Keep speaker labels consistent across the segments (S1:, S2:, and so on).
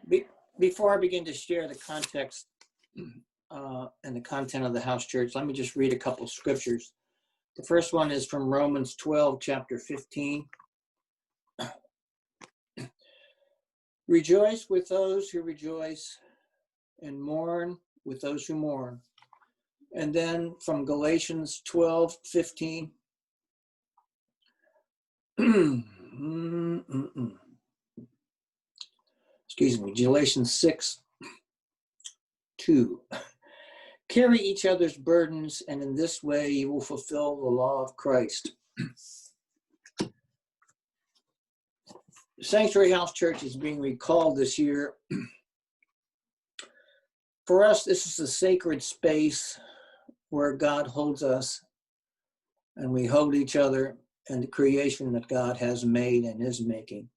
S1: Be, Before I begin to share the context and the content of the house church, let me just read a couple scriptures. The first one is from Romans 12, chapter 15. Rejoice with those who rejoice and mourn with those who mourn. And then from Galatians 12, 15. Excuse me, Galatians 6, 2. Carry each other's burdens, and in this way you will fulfill the law of Christ. Sanctuary House Church is being recalled this year. For us, this is a sacred space where God holds us, and we hold each other and the creation that God has made and is making.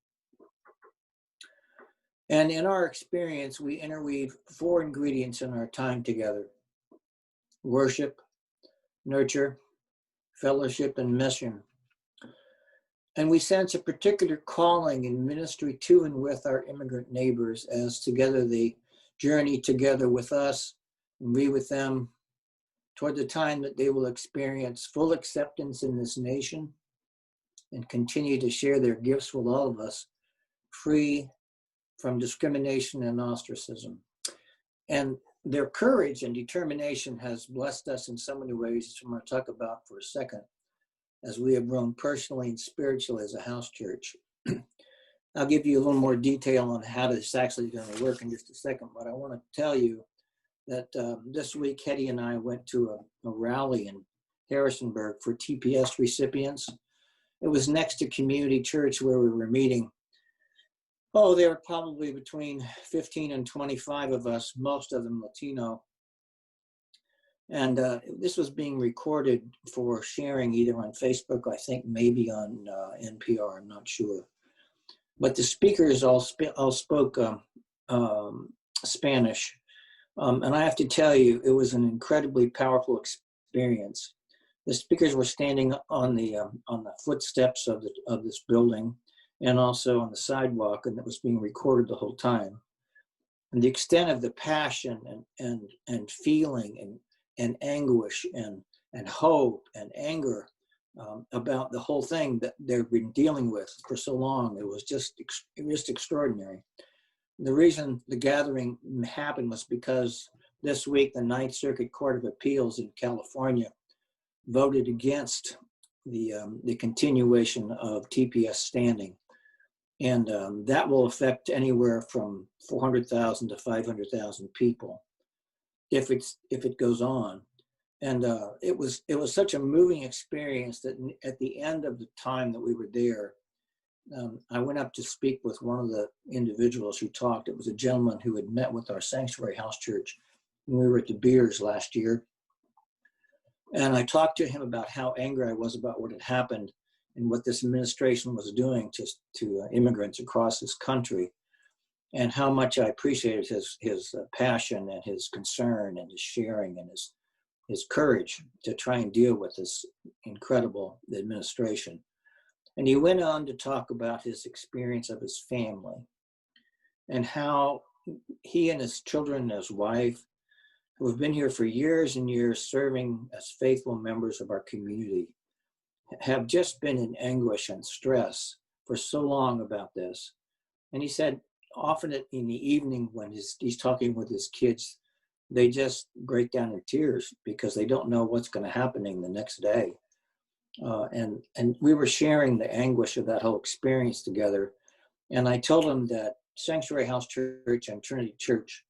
S1: And in our experience, we interweave 4 ingredients in our time together: worship, nurture, fellowship, and mission. And we sense a particular calling in ministry to and with our immigrant neighbors as together they journey together with us and we with them toward the time that they will experience full acceptance in this nation and continue to share their gifts with all of us, free from discrimination and ostracism. And their courage and determination has blessed us in so many ways, which I'm going to talk about for a second, as we have grown personally and spiritually as a house church. I'll give you a little more detail on how this actually is going to work in just a second, but I want to tell you that this week, Hetty and I went to a rally in Harrisonburg for TPS recipients. It was next to Community Church where we were meeting. Oh, there were probably between 15 and 25 of us, most of them Latino. And this was being recorded for sharing either on Facebook, I think maybe on NPR, I'm not sure. But the speakers all spoke Spanish. And I have to tell you, it was an incredibly powerful experience. The speakers were standing on the footsteps of this building and also on the sidewalk, and it was being recorded the whole time. And the extent of the passion and feeling and anguish and hope and anger about the whole thing that they've been dealing with for so long, it was just extraordinary. The reason the gathering happened was because this week the Ninth Circuit Court of Appeals in California voted against the continuation of TPS standing. And that will affect anywhere from 400,000 to 500,000 people if it goes on. And it was such a moving experience that at the end of the time that we were there, I went up to speak with one of the individuals who talked. It was a gentleman who had met with our Sanctuary House Church when we were at the Beers last year. And I talked to him about how angry I was about what had happened and what this administration was doing to immigrants across this country, and how much I appreciated his passion and his concern and his sharing and his courage to try and deal with this incredible administration. And he went on to talk about his experience of his family and how he and his children and his wife, who have been here for years and years serving as faithful members of our community, have just been in anguish and stress for so long about this. And he said often in the evening when he's talking with his kids, they just break down in tears because they don't know what's going to happen the next day. And we were sharing the anguish of that whole experience together. And I told him that Sanctuary House Church and Trinity Church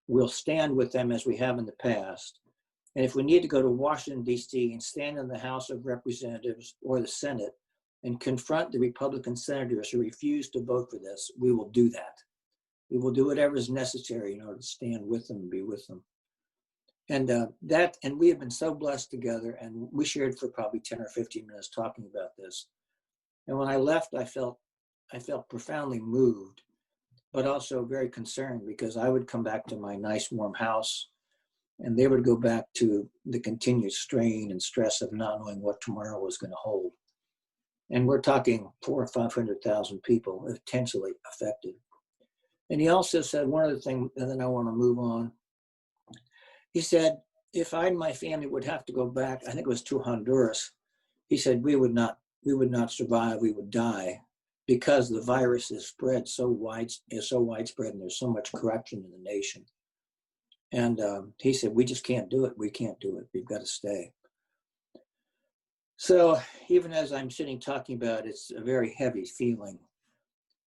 S1: will stand with them as we have in the past. And if we need to go to Washington, D.C. and stand in the House of Representatives or the Senate and confront the Republican senators who refuse to vote for this, we will do that. We will do whatever is necessary in order to stand with them and be with them. And and we have been so blessed together, and we shared for probably 10 or 15 minutes talking about this. And when I left, I felt profoundly moved, but also very concerned, because I would come back to my nice warm house and they would go back to the continued strain and stress of not knowing what tomorrow was going to hold. And we're talking 400,000 or 500,000 people potentially affected. And he also said one other thing, and then I want to move on. He said, if I and my family would have to go back, I think it was to Honduras, he said we would not survive, we would die, because the virus is spread is so widespread, and there's so much corruption in the nation. And he said, we just can't do it. We can't do it. We've got to stay. So even as I'm sitting talking about it, it's a very heavy feeling.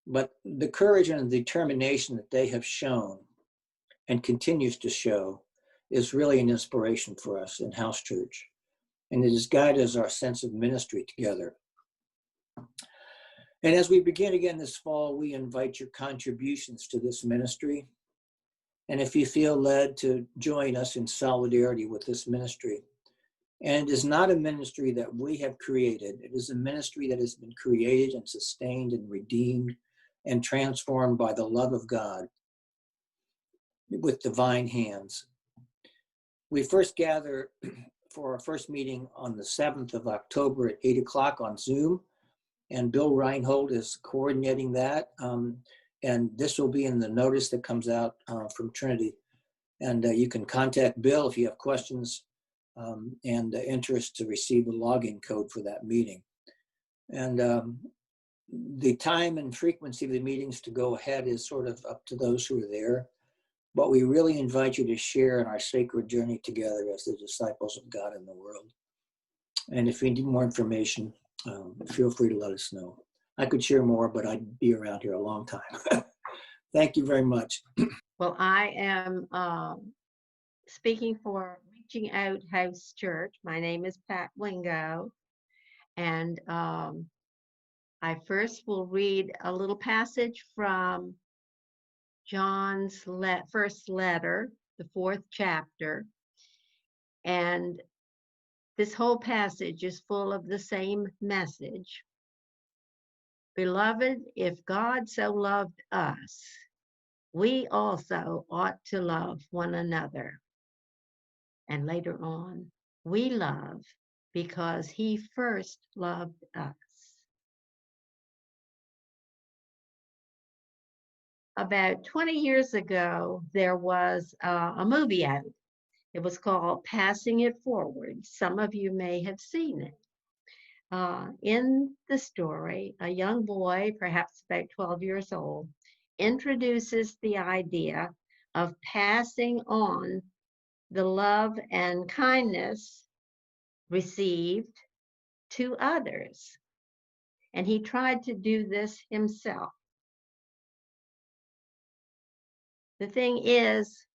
S1: But the courage and the determination that they have shown and continues to show is really an inspiration for us in House Church. And it has guided our sense of ministry together. And as we begin again this fall, we invite your contributions to this ministry. And if you feel led to join us in solidarity with this ministry, and it is not a ministry that we have created, it is a ministry that has been created and sustained and redeemed and transformed by the love of God with divine hands. We first gather for our first meeting on the 7th of October at 8 o'clock on Zoom, and Bill Reinhold is coordinating that. And this will be in the notice that comes out from Trinity. And you can contact Bill if you have questions and interest to receive the login code for that meeting. And the time and frequency of the meetings to go ahead is sort of up to those who are there. But we really invite you to share in our sacred journey together as the disciples of God in the world. And if you need more information, feel free to let us know. I could share more, but I'd be around here a long time. Thank you very much.
S2: Well, I am speaking for Reaching Out House Church. My name is Pat Wingo, and I first will read a little passage from John's first letter, the 4th chapter. And this whole passage is full of the same message. Beloved, if God so loved us, we also ought to love one another. And later on, we love because he first loved us. About 20 years ago, there was a movie out. It was called Passing It Forward. Some of you may have seen it. In the story, a young boy, perhaps about 12 years old, introduces the idea of passing on the love and kindness received to others. And he tried to do this himself. The thing is,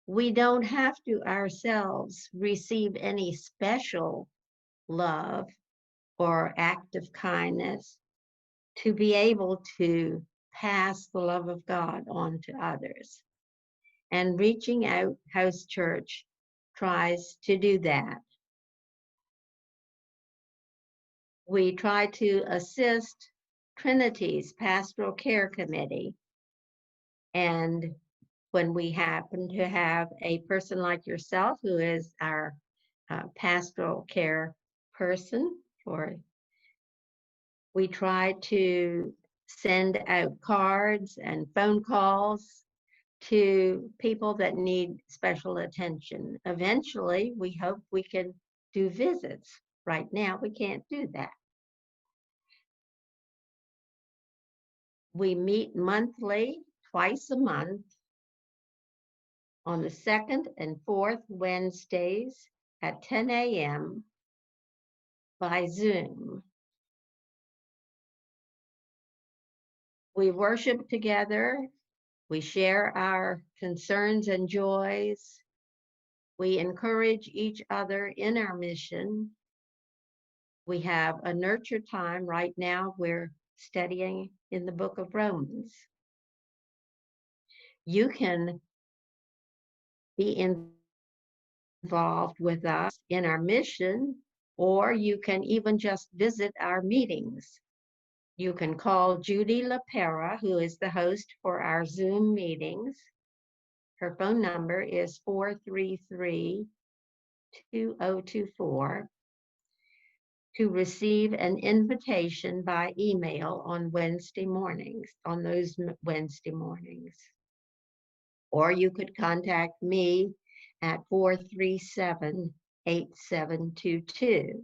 S2: we don't have to ourselves receive any special love or act of kindness to be able to pass the love of God on to others. And Reaching Out House Church tries to do that. We try to assist Trinity's Pastoral Care Committee. And when we happen to have a person like yourself who is our pastoral care person, or we try to send out cards and phone calls to people that need special attention. Eventually, we hope we can do visits. Right now, we can't do that. We meet monthly, twice a month, on the 2nd and 4th Wednesdays at 10 a.m. by Zoom. We worship together. We share our concerns and joys. We encourage each other in our mission. We have a nurture time. Right now, we're studying in the book of Romans. You can be involved with us in our mission, or you can even just visit our meetings. You can call Judy LaPera, who is the host for our Zoom meetings. Her phone number is 433-2024 to receive an invitation by email on Wednesday mornings, on those Wednesday mornings. or you could contact me at 437-8722.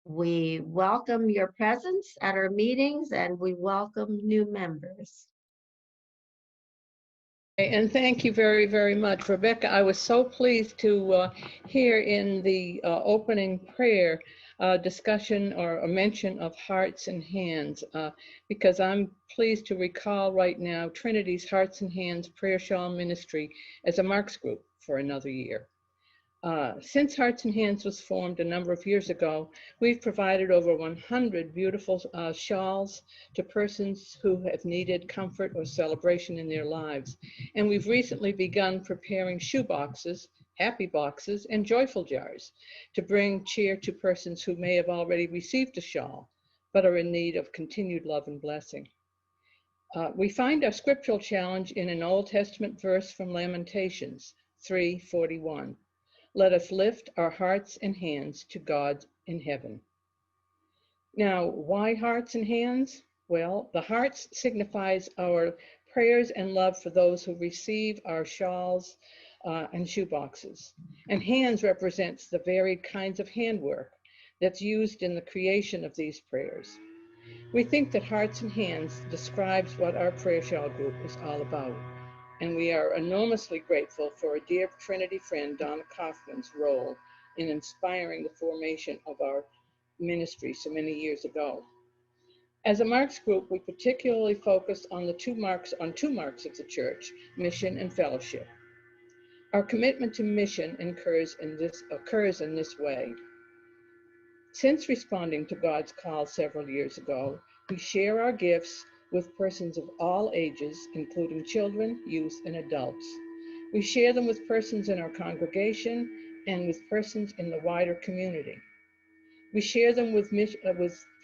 S2: We welcome your presence at our meetings and we welcome new members.
S3: And thank you very, very much. Rebecca, I was so pleased to hear in the opening prayer discussion or a mention of hearts and hands, because I'm pleased to recall right now Trinity's Hearts and Hands Prayer Shawl Ministry as a Marks group for another year. Since Hearts and Hands was formed a number of years ago, we've provided over 100 beautiful shawls to persons who have needed comfort or celebration in their lives. And we've recently begun preparing shoe boxes, happy boxes, and joyful jars to bring cheer to persons who may have already received a shawl, but are in need of continued love and blessing. We find our scriptural challenge in an Old Testament verse from Lamentations 3:41. Let us lift our hearts and hands to God in heaven. Now, why hearts and hands? Well, the hearts signifies our prayers and love for those who receive our shawls and shoe boxes. And hands represents the varied kinds of handwork that's used in the creation of these prayers. We think that Hearts and Hands describes what our prayer shawl group is all about. And we are enormously grateful for a dear Trinity friend, Donna Kaufman's role in inspiring the formation of our ministry so many years ago. As a Marks group, we particularly focus on two marks of the church, mission and fellowship. Our commitment to mission occurs in this way. Since responding to God's call several years ago, we share our gifts with persons of all ages, including children, youth, and adults. We share them with persons in our congregation and with persons in the wider community. We share them with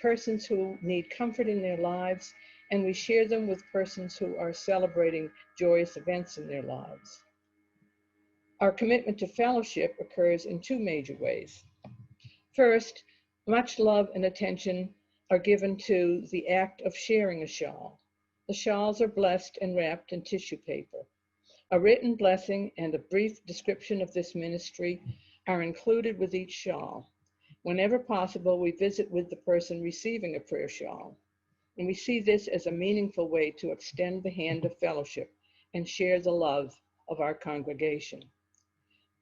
S3: persons who need comfort in their lives, and we share them with persons who are celebrating joyous events in their lives. Our commitment to fellowship occurs in two major ways. First, much love and attention are given to the act of sharing a shawl. The shawls are blessed and wrapped in tissue paper. A written blessing and a brief description of this ministry are included with each shawl. Whenever possible, we visit with the person receiving a prayer shawl, and we see this as a meaningful way to extend the hand of fellowship and share the love of our congregation.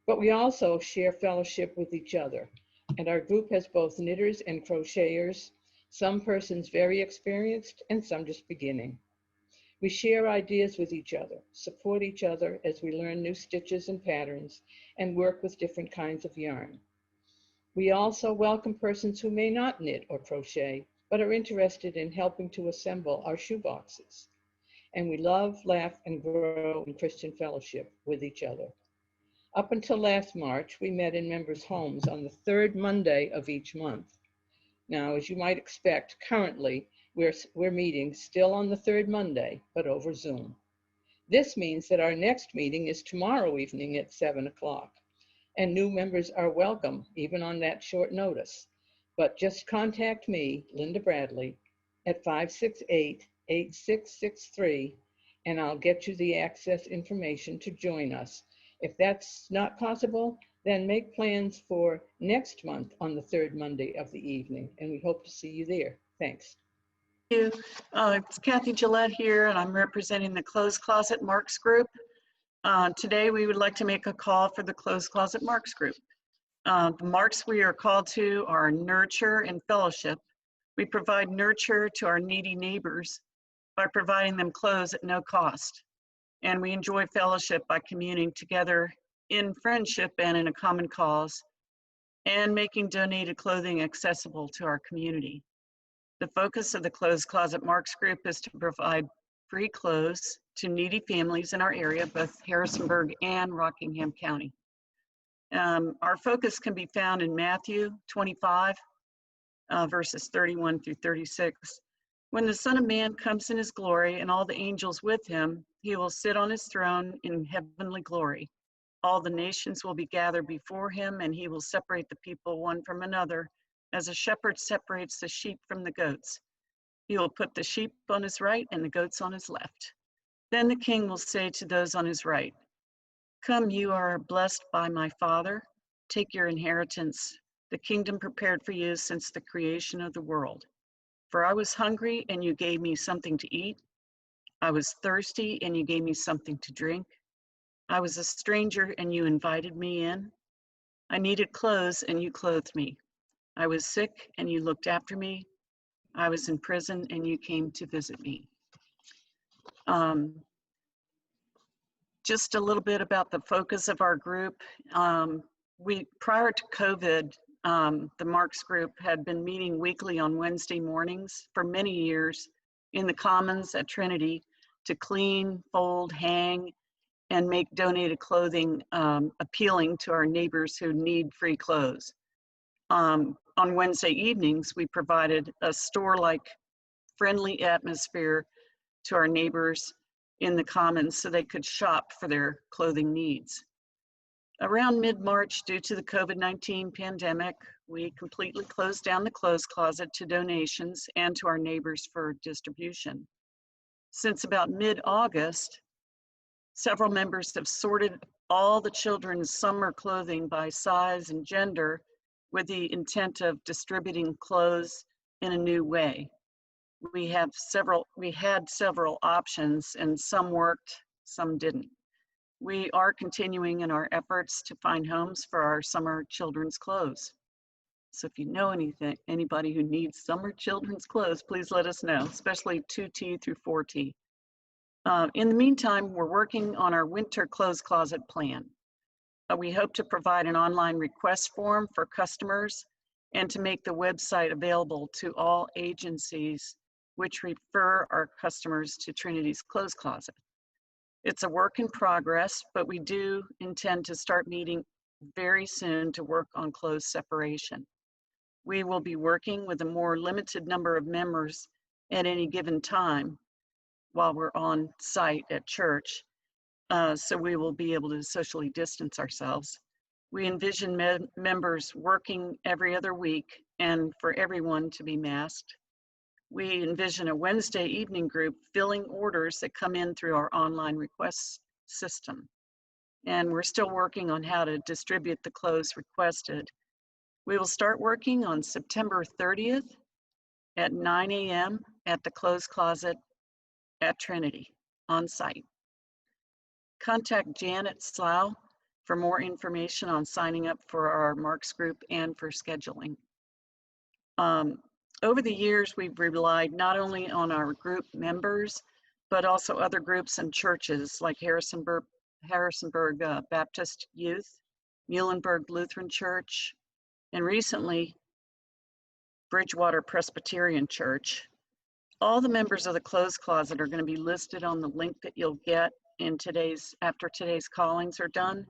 S3: But we also share fellowship with each other. And our group has both knitters and crocheters, some persons very experienced and some just beginning. We share ideas with each other, support each other as we learn new stitches and patterns, and work with different kinds of yarn. We also welcome persons who may not knit or crochet, but are interested in helping to assemble our shoe boxes. And we love, laugh, and grow in Christian fellowship with each other. Up until last March, we met in members' homes on the third Monday of each month. Now, as you might expect, currently, we're meeting still on the third Monday, but over Zoom. This means that our next meeting is tomorrow evening at 7 o'clock, and new members are welcome, even on that short notice. But just contact me, Linda Bradley, at 568-8663, and I'll get you the access information to join us. If that's not possible, then make plans for next month on the third Monday of the evening, and we hope to see you there. Thanks.
S4: Thank you. It's Kathy Gillette here, and I'm representing the Closed Closet Marks group. Today, we would like to make a call for the Closed Closet Marks group. The marks we are called to are nurture and fellowship. We provide nurture to our needy neighbors by providing them clothes at no cost. And we enjoy fellowship by communing together in friendship and in a common cause, and making donated clothing accessible to our community. The focus of the Closed Closet Marks group is to provide free clothes to needy families in our area, both Harrisonburg and Rockingham County. Our focus can be found in Matthew 25, verses 31 through 36. When the Son of Man comes in his glory and all the angels with him, he will sit on his throne in heavenly glory. All the nations will be gathered before him, and he will separate the people one from another, as a shepherd separates the sheep from the goats. He will put the sheep on his right and the goats on his left. Then the king will say to those on his right, "Come, you are blessed by my Father. Take your inheritance, the kingdom prepared for you since the creation of the world. For I was hungry, and you gave me something to eat. I was thirsty, and you gave me something to drink. I was a stranger, and you invited me in. I needed clothes, and you clothed me. I was sick, and you looked after me. I was in prison, and you came to visit me." Just a little bit about the focus of our group. Prior to COVID, the Marks group had been meeting weekly on Wednesday mornings for many years in the Commons at Trinity to clean, fold, hang, and make donated clothing appealing to our neighbors who need free clothes. On Wednesday evenings, we provided a store-like friendly atmosphere to our neighbors in the Commons so they could shop for their clothing needs. Around mid-March, due to the COVID-19 pandemic, we completely closed down the clothes closet to donations and to our neighbors for distribution. Since about mid-August, several members have sorted all the children's summer clothing by size and gender with the intent of distributing clothes in a new way. We had several options, and some worked, some didn't. We are continuing in our efforts to find homes for our summer children's clothes. So if you know anybody who needs summer children's clothes, please let us know, especially 2T through 4T. In the meantime, we're working on our winter clothes closet plan. We hope to provide an online request form for customers and to make the website available to all agencies which refer our customers to Trinity's Clothes Closet. It's a work in progress, but we do intend to start meeting very soon to work on clothes separation. We will be working with a more limited number of members at any given time while we're on site at church, so we will be able to socially distance ourselves. We envision members working every other week and for everyone to be masked. We envision a Wednesday evening group filling orders that come in through our online request system. And we're still working on how to distribute the clothes requested. We will start working on September 30th at 9 a.m. at the Clothes Closet at Trinity on site. Contact Janet Slough for more information on signing up for our Marks group and for scheduling. Over the years, we've relied not only on our group members, but also other groups and churches like Harrisonburg Baptist Youth, Muhlenberg Lutheran Church, and recently Bridgewater Presbyterian Church. All the members of the Clothes Closet are going to be listed on the link that you'll get in after today's callings are done.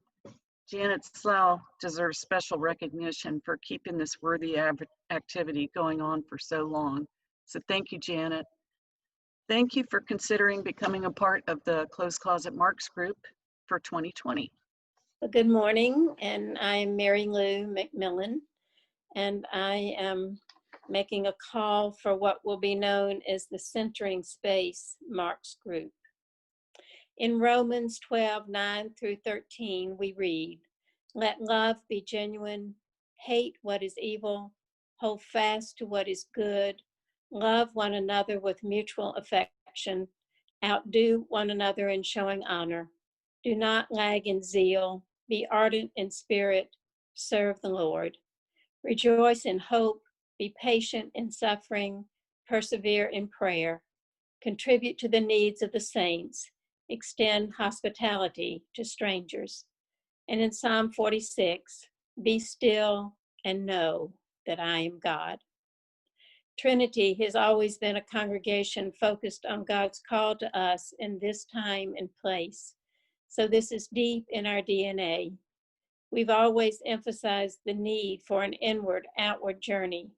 S4: Janet Slough deserves special recognition for keeping this worthy activity going on for so long. So thank you, Janet. Thank you for considering becoming a part of the Clothes Closet Marks group for 2020.
S5: Good morning, and I'm Mary Lou McMillan, and I am making a call for what will be known as the Centering Space Marks group. In Romans 12:9-13, we read, "Let love be genuine, hate what is evil, hold fast to what is good, love one another with mutual affection, outdo one another in showing honor. Do not lag in zeal, be ardent in spirit, serve the Lord. Rejoice in hope, be patient in suffering, persevere in prayer. Contribute to the needs of the saints, extend hospitality to strangers." And in Psalm 46, "Be still and know that I am God." Trinity has always been a congregation focused on God's call to us in this time and place. So this is deep in our DNA. We've always emphasized the need for an inward-outward journey.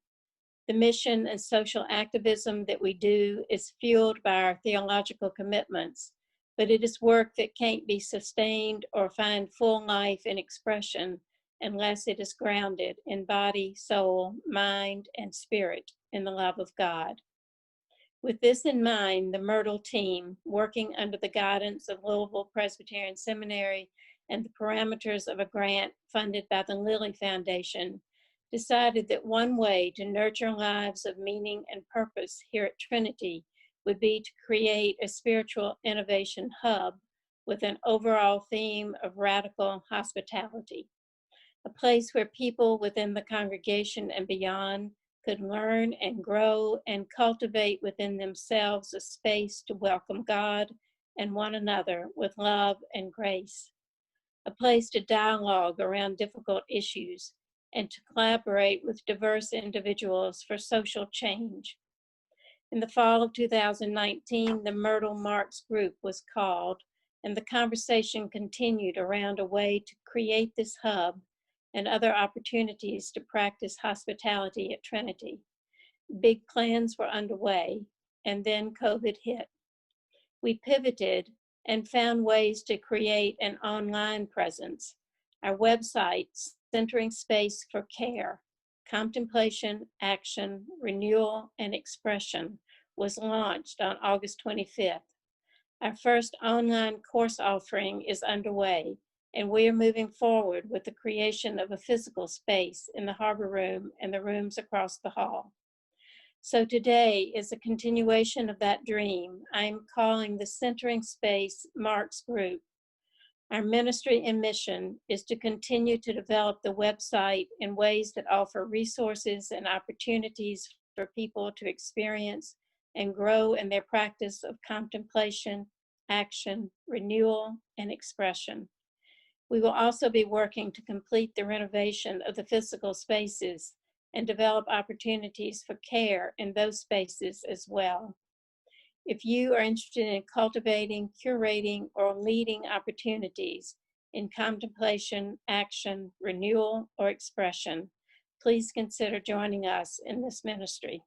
S5: The mission and social activism that we do is fueled by our theological commitments, but it is work that can't be sustained or find full life and expression unless it is grounded in body, soul, mind, and spirit in the love of God. With this in mind, the Myrtle team, working under the guidance of Louisville Presbyterian Seminary and the parameters of a grant funded by the Lilly Foundation, decided that one way to nurture lives of meaning and purpose here at Trinity would be to create a spiritual innovation hub with an overall theme of radical hospitality, a place where people within the congregation and beyond could learn and grow and cultivate within themselves a space to welcome God and one another with love and grace, a place to dialogue around difficult issues and to collaborate with diverse individuals for social change. In the fall of 2019, the Myrtle Marks group was called, and the conversation continued around a way to create this hub and other opportunities to practice hospitality at Trinity. Big plans were underway, and then COVID hit. We pivoted and found ways to create an online presence. Our website, Centering Space for Care, Contemplation, Action, Renewal, and Expression, was launched on August 25th. Our first online course offering is underway, and we are moving forward with the creation of a physical space in the Harbor Room and the rooms across the hall. So today is a continuation of that dream. I am calling the Centering Space Marks group. Our ministry and mission is to continue to develop the website in ways that offer resources and opportunities for people to experience and grow in their practice of contemplation, action, renewal, and expression. We will also be working to complete the renovation of the physical spaces and develop opportunities for care in those spaces as well. If you are interested in cultivating, curating, or leading opportunities in contemplation, action, renewal, or expression, please consider joining us in this ministry.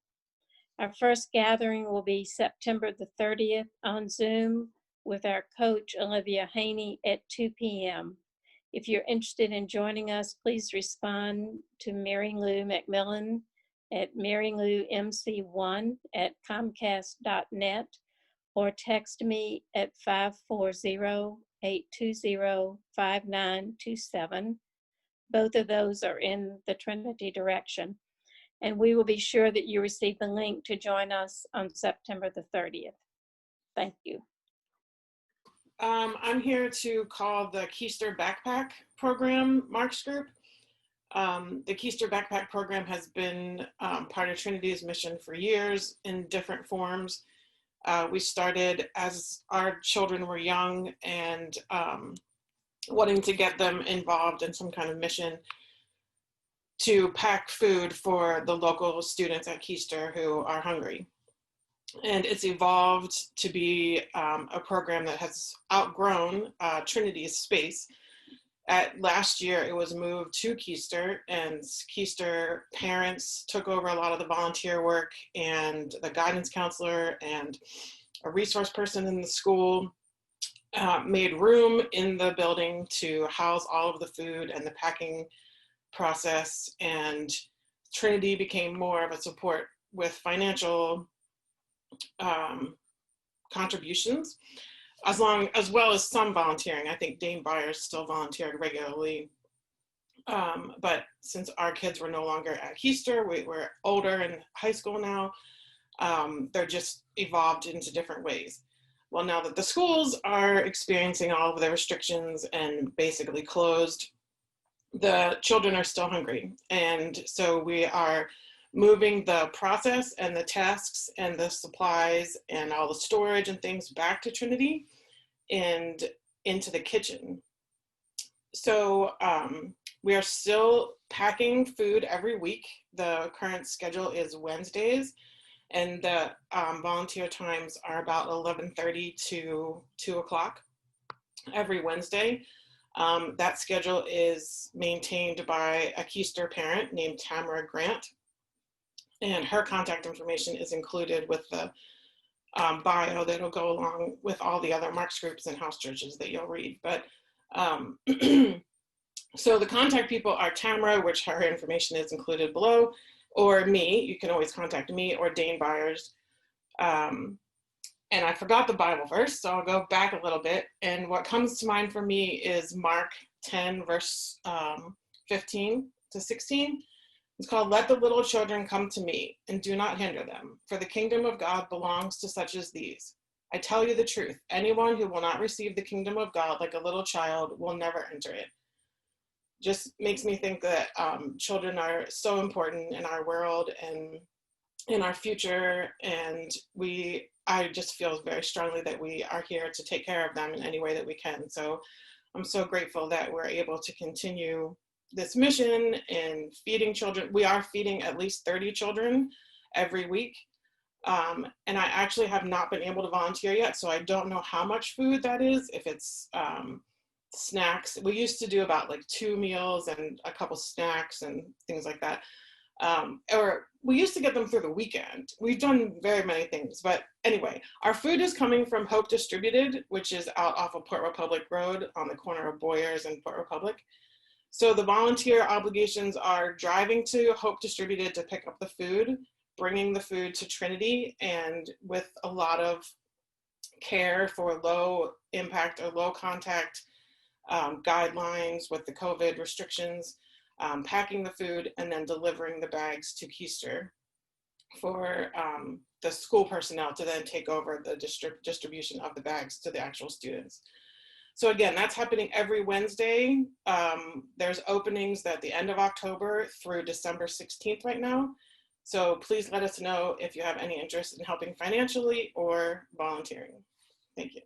S5: Our first gathering will be September the 30th on Zoom with our coach, Olivia Haney, at 2 p.m. If you're interested in joining us, please respond to Mary Lou McMillan at maryloumc1@comcast.net or text me at 540-820-5927. Both of those are in the Trinity direction. And we will be sure that you receive the link to join us on September the 30th. Thank you.
S6: I'm here to call the Keister Backpack Program Marks Group. The Keister Backpack Program has been part of Trinity's mission for years in different forms. We started as our children were young and wanting to get them involved in some kind of mission to pack food for the local students at Keister who are hungry. And it's evolved to be a program that has outgrown Trinity's space. Last year, it was moved to Keister, and Keister parents took over a lot of the volunteer work, and the guidance counselor and a resource person in the school made room in the building to house all of the food and the packing process, and Trinity became more of a support with financial contributions, as well as some volunteering. I think Dane Byers still volunteered regularly, but since our kids were no longer at Keister, we're older in high school now, they're just evolved into different ways. Well, now that the schools are experiencing all of the restrictions and basically closed, the children are still hungry. And so we are moving the process and the tasks and the supplies and all the storage and things back to Trinity and into the kitchen. So we are still packing food every week. The current schedule is Wednesdays, and the volunteer times are about 11:30 to 2 o'clock every Wednesday. That schedule is maintained by a Keister parent named Tamara Grant, and her contact information is included with the bio that'll go along with all the other Marks groups and house churches that you'll read. But so the contact people are Tamara, which her information is included below, or me. You can always contact me or Dane Byers. And I forgot the Bible verse, so I'll go back a little bit. And what comes to mind for me is Mark 10, verse 15 to 16. It's called, "Let the little children come to me, and do not hinder them, for the kingdom of God belongs to such as these. I tell you the truth, anyone who will not receive the kingdom of God like a little child will never enter it." Just makes me think that children are so important in our world and in our future, and I just feel very strongly that we are here to take care of them in any way that we can. So I'm so grateful that we're able to continue this mission in feeding children. We are feeding at least 30 children every week. And I actually have not been able to volunteer yet, so I don't know how much food that is, if it's snacks. We used to do about like 2 meals and a couple snacks and things like that. Or we used to get them through the weekend. We've done very many things, but anyway, our food is coming from Hope Distributed, which is out off of Port Republic Road on the corner of Boyers and Port Republic. So the volunteer obligations are driving to Hope Distributed to pick up the food, bringing the food to Trinity, and with a lot of care for low impact or low contact guidelines with the COVID restrictions, packing the food, and then delivering the bags to Keister for the school personnel to then take over the distribution of the bags to the actual students. So again, that's happening every Wednesday. There's openings at the end of October through December 16th right now. So please let us know if you have any interest in helping financially or volunteering. Thank you.